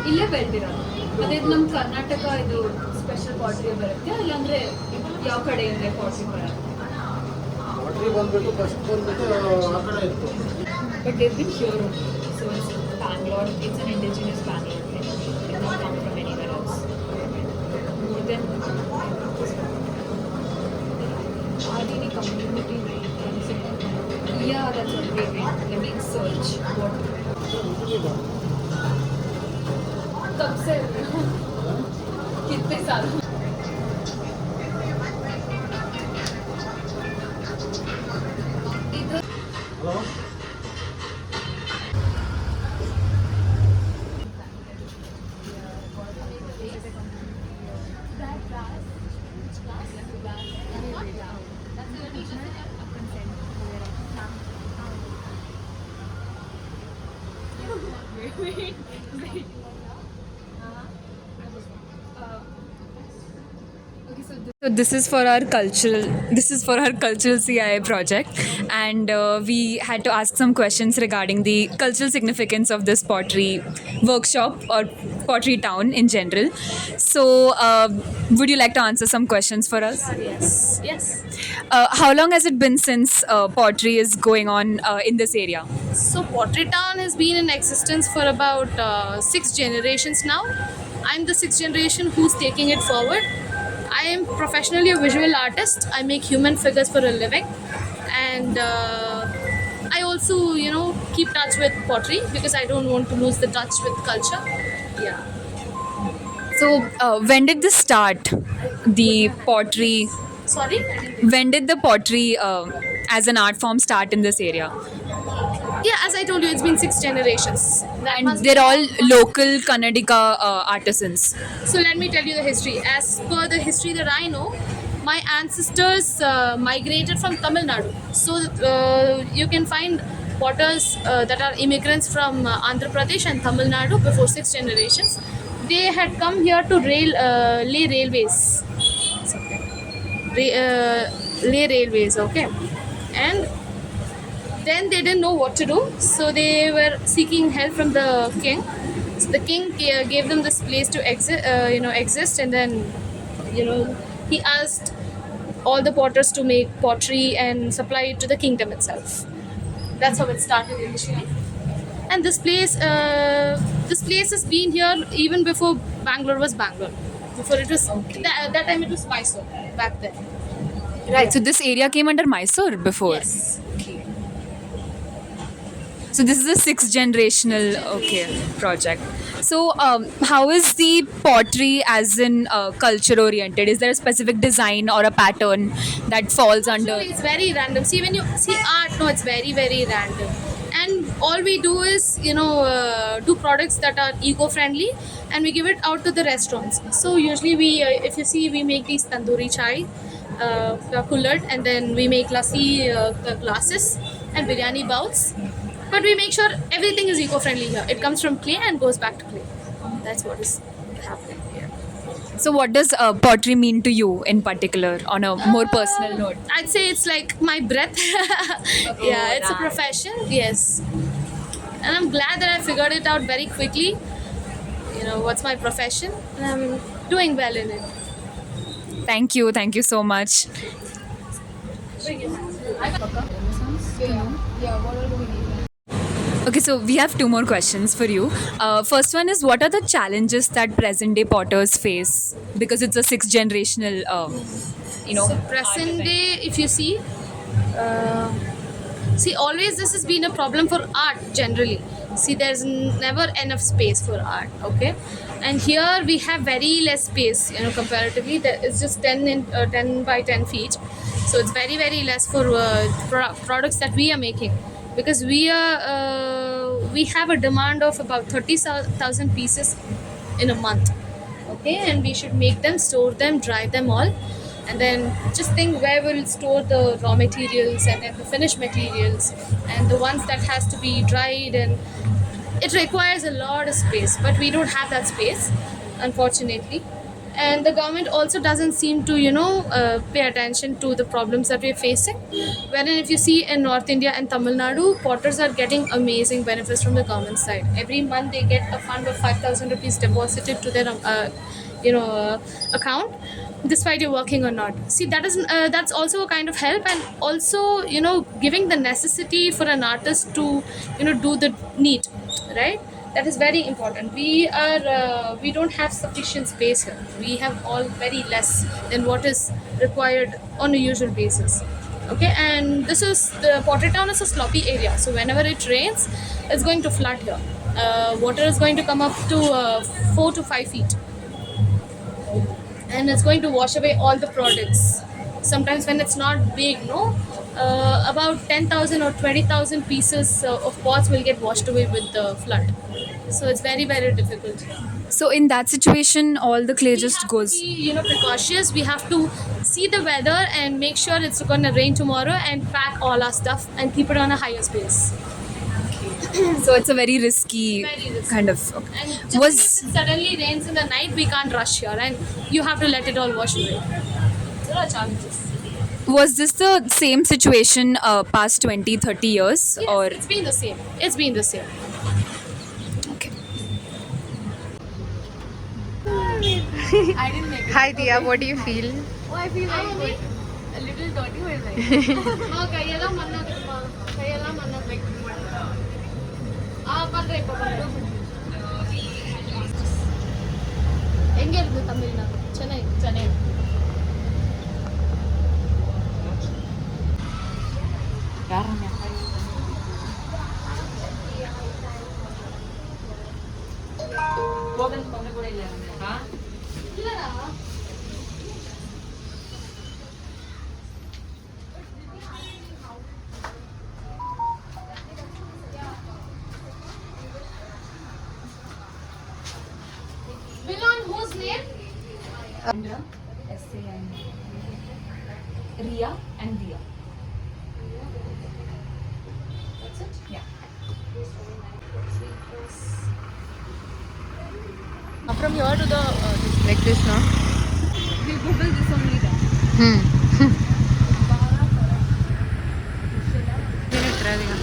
ಇಲ್ಲೇ ಬೆಳೆದಿರೋದು. ಅದೇ ನಮ್ಮ ಕರ್ನಾಟಕ ಇದು ಸ್ಪೆಷಲ್ ಪಾಟ್ರಿ ಬರುತ್ತೆ, ಇಲ್ಲಾಂದ್ರೆ ಯಾವ ಕಡೆಯಿಂದ ಪಾಟ್ರಿ ಬರುತ್ತೆ? ವಾಟ್ರಿ ಬಂದ್ಬಿಟ್ಟು ಫಸ್ಟ್ ಬಂದ್ಬಿಟ್ಟು ಆ ಕಡೆ ಇತ್ತು. But they've been here only. So it's Bangalore, it's an indigenous Bangalore thing. It did not come from anywhere else. More than RDD community runs it. Yeah, that's what we wait. Let me search what. कब से कितने साल? Hello So this is for our cultural CIA project, and we had to ask some questions regarding the cultural significance of this pottery workshop or pottery town in general. So would you like to answer some questions for us? Yes. How long has it been since pottery is going on in this area? So Pottery Town has been in existence for about 6 generations now. I'm the 6th generation who's taking it forward. I am professionally a visual artist. I make human figures for a living, and I also, keep touch with pottery because I don't want to lose the touch with culture. Yeah. So when did this start? The pottery. Sorry. When did the pottery as an art form start in this area? Yeah, as I told you, it's been 6 generations. That And must they're be- all local Kannadiga artisans. So let me tell you the history. As per the history that I know, my ancestors migrated from Tamil Nadu. So you can find potters that are immigrants from Andhra Pradesh and Tamil Nadu before 6 generations. They had come here to lay railways. Lay railways, okay? And then they didn't know what to do, so they were seeking help from the king. So the king gave them this place to exist, and then he asked all the potters to make pottery and supply it to the kingdom itself. That's how it started initially. And this place has been here even before Bangalore was Bangalore. Before it was that time it was Mysore back then. Right. So this area came under Mysore before. Yes. So this is a 6th generational project. So how is the pottery as in culture oriented? Is there a specific design or a pattern that falls under? So it's very random. See, when you see art, no, it's very, very random. And all we do is, do products that are eco-friendly, and we give it out to the restaurants. So usually if you see, we make these tandoori chai, kullad, and then we make lassi glasses and biryani bowls. But we make sure everything is eco-friendly here. It comes from clay and goes back to clay. That's what is happening here. So what does pottery mean to you in particular on a more personal note? I'd say it's like my breath. Yeah, it's a profession. Yes. And I'm glad that I figured it out very quickly. What's my profession? And I'm doing well in it. Thank you so much. Okay, so we have 2 more questions for you. First one is, what are the challenges that present day potters face? Because it's a 6th generational, So present day, if you see, always this has been a problem for art generally. See, there's never enough space for art, okay? And here we have very less space, comparatively. It's just 10 by 10 feet. So it's very, very less for products that we are making. Because we have a demand of about 30,000 pieces in a month, okay, and we should make them, store them, dry them all, and then just think where we'll store the raw materials and then the finished materials and the ones that has to be dried, and it requires a lot of space, but we don't have that space, unfortunately. and the government also doesn't seem to pay attention to the problems that we're facing. Wherein if you see in North India and Tamil Nadu, potters are getting amazing benefits from the government side. Every month they get a fund of 5,000 rupees deposited to their account, despite you working or not. See, that's also a kind of help, and also giving the necessity for an artist to do the need, right? That is very important. We don't have sufficient space here. We have all very less than what is required on a usual basis. Okay, and the Pottery Town is a sloppy area, so whenever it rains, it's going to flood here. Water is going to come up to 4 to 5 feet, and it's going to wash away all the products. Sometimes when it's not big, about 10,000 or 20,000 pieces of pots will get washed away with the flood. So it's very, very difficult. So in that situation, all the clay just We goes. have to be, precautious. We have to see the weather and make sure it's going to rain tomorrow, and pack all our stuff and keep it on a higher space. So it's a very risky, Very risky. kind of. And just Was if it suddenly rains in the night, we can't rush here, and you have to let it all wash away. There are challenges. was this the same situation past 20, 30 years, Yes, or it's been the same. It's been the same. okay? Hi Dia, what do you feel? Oh, I feel very good. A little dirty, but like. Ma, kayala manna ma. Kayala manna like. Padre ipo padre. எங்க இருக்கு தமிழ்நாடு? சென்னை. சென்னை. இல்லடா. Belong whose name? Ria and Dia. That's it? Yeah. From here to the Like this, no? We Google this only then. Minute रहेगा.